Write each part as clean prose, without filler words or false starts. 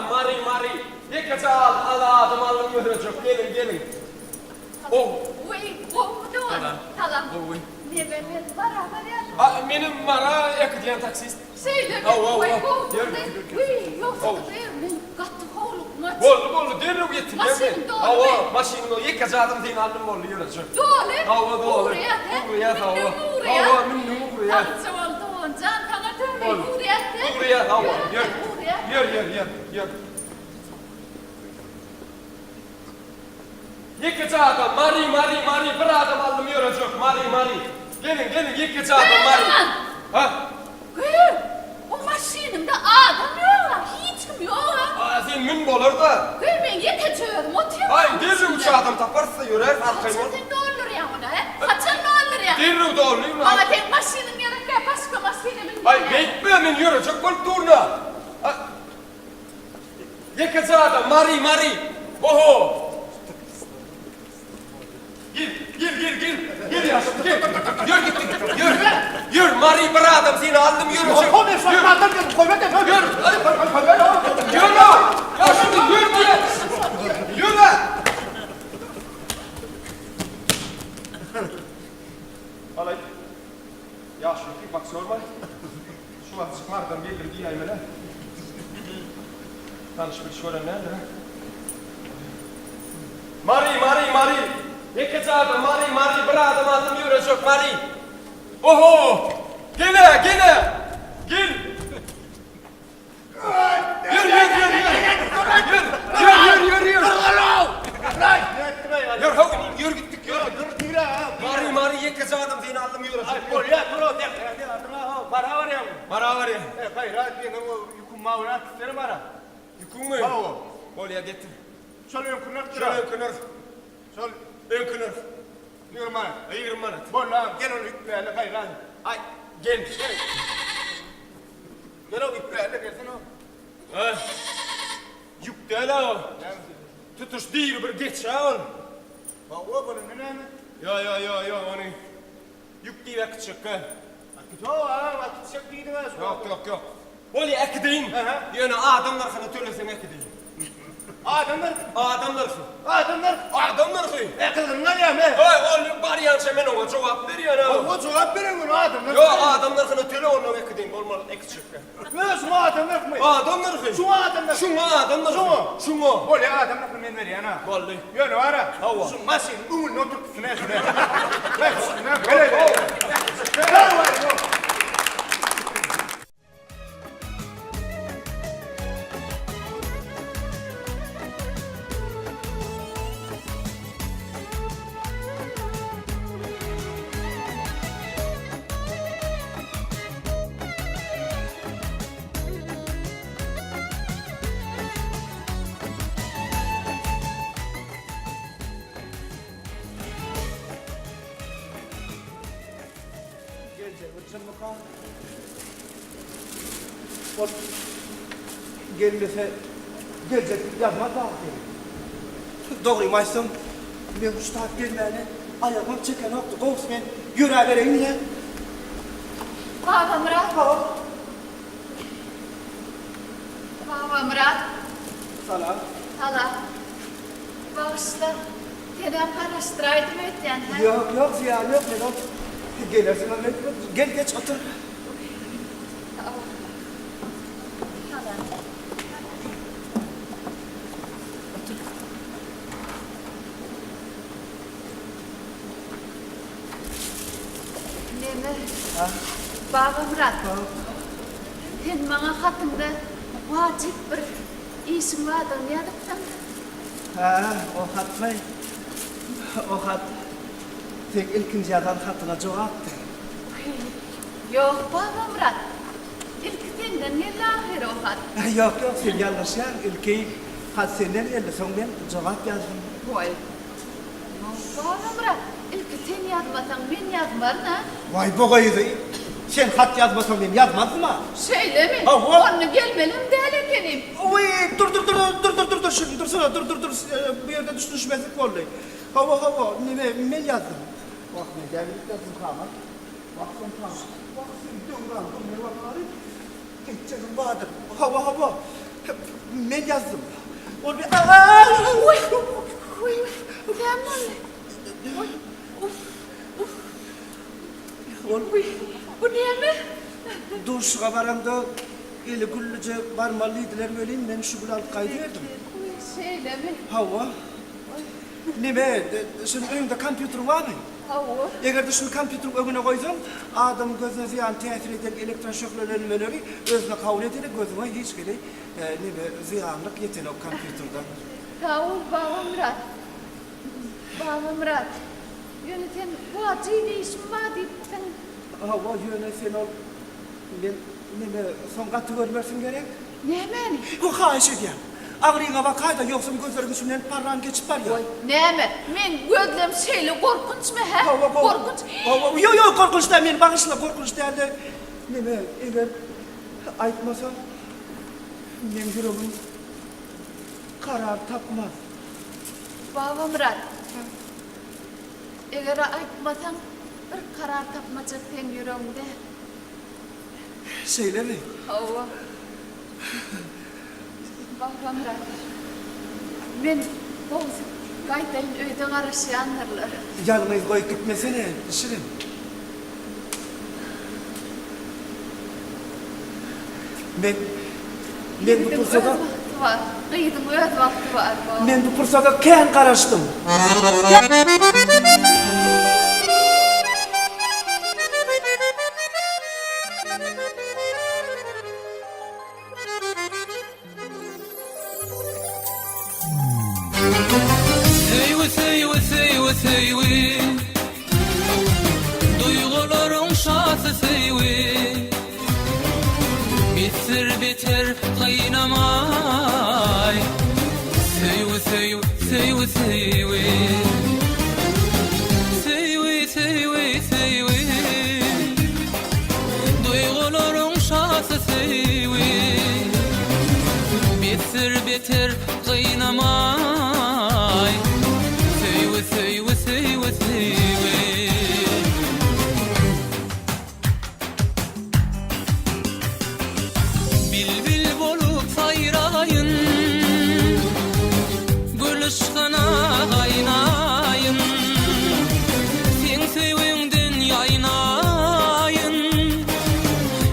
adam Mari. Yıkacağız adam alın görecek. Gelin. Oh. Uy, oldu. Tamam. Uy. Ne ben var ya. Benim var yakıtlayan taksist. Söyle. Uy, yoksa da ben kattı oğlum maç. Bolu derru getir. Maşin doğru. Maşin yıkacağım diye aldım bolu görecek. Doğru. Doğru. Hava minnu buraya. Tamam. Can kana dönme. Buraya hava. Yürü. Yıkacağım Mari. Bir adam aldım görecek. Mari. Gelin yıkacağım Mari. Ha? O maşinimde adam yok. Hiç kim yok. Sen min bolur da. Ben yeteceğim. Ay derru uçağım taparsa yörer arkayı. Kaçın ne olur ya buna? Kaçın ne olur ya? Derru doğruyum. Ama tek maşinin yanında başka maşinimin. Ay bekleyin görecek bol turna. Yıkacağım Mari. Oho. Gel yaşım gel. Yürü Mari bir adam seni aldım yürü. Yürü. Alay. Ya şu bak sorma. Şu var çıkmardan gelir diye aymele. Tanışmak şöyle nerede? Mari. Yıkacağım Mari bir adam aldım yürüyecek Mari. Oho! Gel. Yürü gittik. Mari yıkacağım seni aldım yürüyecek. Para var ya. Yükün mü? Oraya getir. Şöyle kınar. Ayırım manat. Ay gel. Yük değil o. Tutuş değil bir geç ha. Ya onu. Yük değil akıcık ha. Yok. Oli akıdayım. Yani adamlar sana tölesin akıdayım. Adamlar ki. Oğlum bari yanlış hemen ona cevap ver ya. Yo adamlar sana töle onu akıdayım. Olmalı akıcık. Adamlar ki. Şuna adamlar. Vallahi. Gelmese gelecek yapma da. Doğruyum Aysım. Ben uçta gelmeyene ayağım çeken yoktu. Kovsmen yüreğe vereyim ya. Baba Murat. Sana. Hala. Bağışla. Neden karıştıraydım öten? Yok ziyan yok Melot. Gelirsin Mehmet. Gel geç otur. Hala. Neme? Baba Murat. Sen bana hatında vacip bir isim vardı. Ne yaptın? O hat mı? O hat tek ilkinci adam hatına cevaptı. Yok Baba Murat. İlk senden ne lahir o hat? Yok sen yanlış ya. İlki hat senden elde son ben cevap yazdım. Vay. Baba Murat. İlk sen yazmasan ben yazmarım. Vay boğaydı. Sen hat yazmasan ben yazmadın mı? Şöyle mi? Ha, o- Onu gelmelim değerlendim. Oy dur şimdi dursana dur bu yerde düşmezlik vallahi. Hava ne yazdım? Bak ne geldik yazdım kama. Bak sen sen döngan ne var? Geçeceğim bahadır. Hava Men yazdım. Ol bir... Uy, uy, Kemal. Uy, uf, uf. Uy, bu ne mi? Duşa varamda eli güllüce varmalıydılar öyleyim ben şu bulan kayderdim. Uy, şeyle mi? Hava. Nime, şunun önünde kompüter var mı? Hava. Eğer de şunu kompüterin önüne koysam, adam gözüne ziyan tesir eden elektron şoklar ölmeleri özüne kabul eder, gözüme hiç gerek nime ziyanlık yeten o kompüterden. Sağ ol Baba Murat. Baba Murat. Yöneten bu acıyı değişim var deyiptin. Hava yöne sen ol, ben nime son katı görmersin gerek. Ne hemen? Bu haş edeyim. Ağrıyına bakay da yoksa gözlerin içinden parran geçip var ya. Oy, ne mi? Men gözlem şeyle korkunç mu he? Hava Korkunç. Yok korkunç da men bağışla korkunç derdi. Nime eğer aytmasam men yüreğim karar tapmaz. Baba Murat. Eğer aytmasan bir karar tapmacak sen yüreğimde. Söyle mi? Hava. Baba Murat. Men boğazı gaytayın öyde karışıyanlarlar. Yalnız koy gitmesene Şirin. Ben bu fırsata var. Kıydım öz vakti var. ben bu fırsata ken karıştım. Duyguların şası seyvi Bittir biter kaynamay Seyvi seyvi seyvi seyvi Seyvi seyvi seyvi Duyguların şası seyvi Bittir biter kaynamay Seyvi seyvi seyvi seyvi Bilbil bolup sayrayın Gülüşkana kaynayın Sen sevinden yaynayın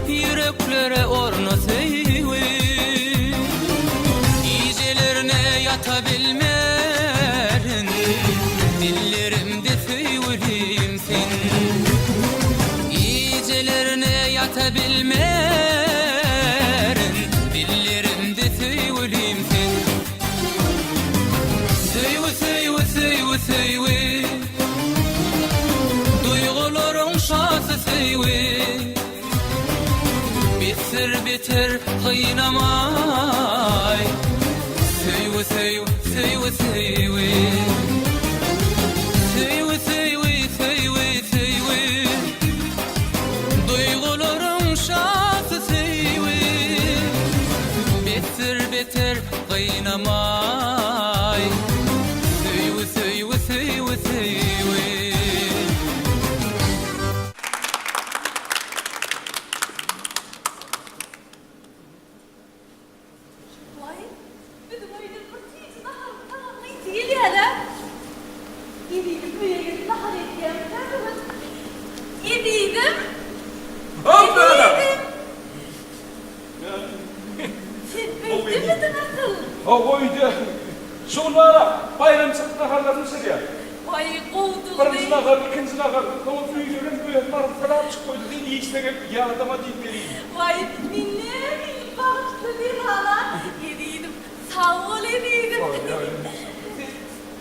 Yüreklere orna seyvi İyicelerine yatabilmerin Dillerimde seyvilim sen İyicelerine yatabilmerin Dillerimde seyvilim sen Seyvi seyvi seyvi seyvi Duyguların şası seyvi Bittir biter kaynamay Seyvi seyvi seyvi seyvi Seyvi seyvi seyvi seyvi Duyguların şası seyvi Bittir biter kaynamay Seyvi seyvi seyvi seyvi Vay, bütün öyle kurtuydu daha değil ya. Gidiydim böyle daha edeceğim. Gidiydim. Hop böyle. Sen öldürmedin nasıl? Oydu. Şunlara bayram çıktı hallarını seriyor. Vay kovdu. Birinci nahar, ikinci nahar. Kavut büyüdüğün böyle maruflara çık koydu. Değil iyi işte ya adama değil vereyim. Vay minne bağışlı bir hala. Yediydim. Sağ ol yediydim.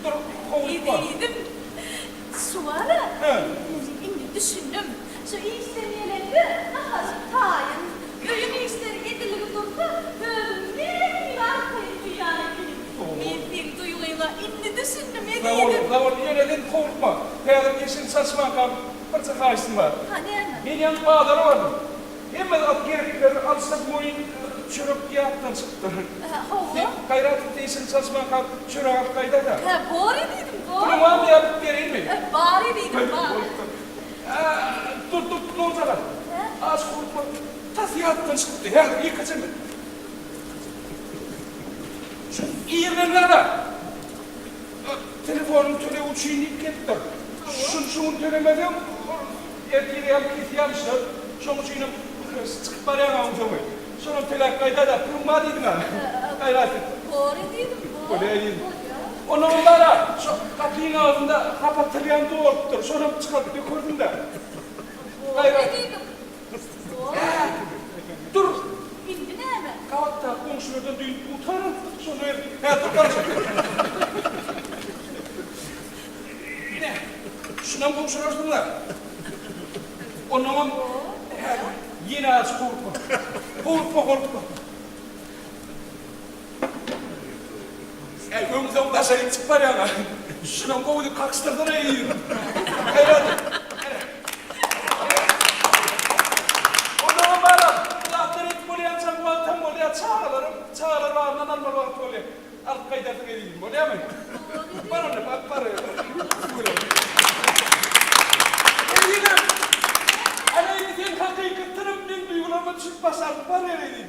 Dur kovut var. Yediydim. Şu ara. He. Şimdi düşündüm. Şu işlemyeleri daha tayın. Ölüm işleri edilir dursa böyle bir arkayı dünyanın. Bir duyuyla indi düşündüm yediydim. Lavur yöneden kovutma. Peygamber yeşil saçma kal. Fırça karşısın var. Hani ana? Bir yan bağları vardı. Hemen at gerekleri alsak boyun çörük yağdan çıktı. Hava. Hayratı yeşil saçma kal. Çörük at kayda da. Ha, bari dedim, Bunu bari. var mı yapıp vereyim mi? Bari dedim, bari. Dur ne olacak? Az korkma. Tas yağdan çıktı. Her iyi kaçın. İyirmenlerde. Telefonum töle uçuyup gitti. Şunu tölemedim. Erkeğe alıp gitmişler. Şunu uçuyup çıkıp barayamam tabii. Şunu tele kayda da pırma dedim ha. Hayrat. Doğru dedim bu. Öyle dedim. Onlara şu kapının ağzında kapatılyan doğurttur. Şunu çıkartıp gördüm de. Doğru dedim. Doğru. Dur. Bildin mi? Kavatta komşulardan düğün utanın. Şunu dur karışık. Ne? Şundan komşular da. Onun yine az korkma. Korkma. Ömrümden taşayıp çıkma yana. Şundan kovuyu kakstırdan eğiyorum. Hayır. Onun bana lafları etmeli açan bu altan böyle çağırırım ağırdan almalı vakti böyle. Alt kaydardım edeyim. Öyle mi? Bana ne bak para. Ana ini hakikatlerim ben duygularıma çıkmasam var ya dedim.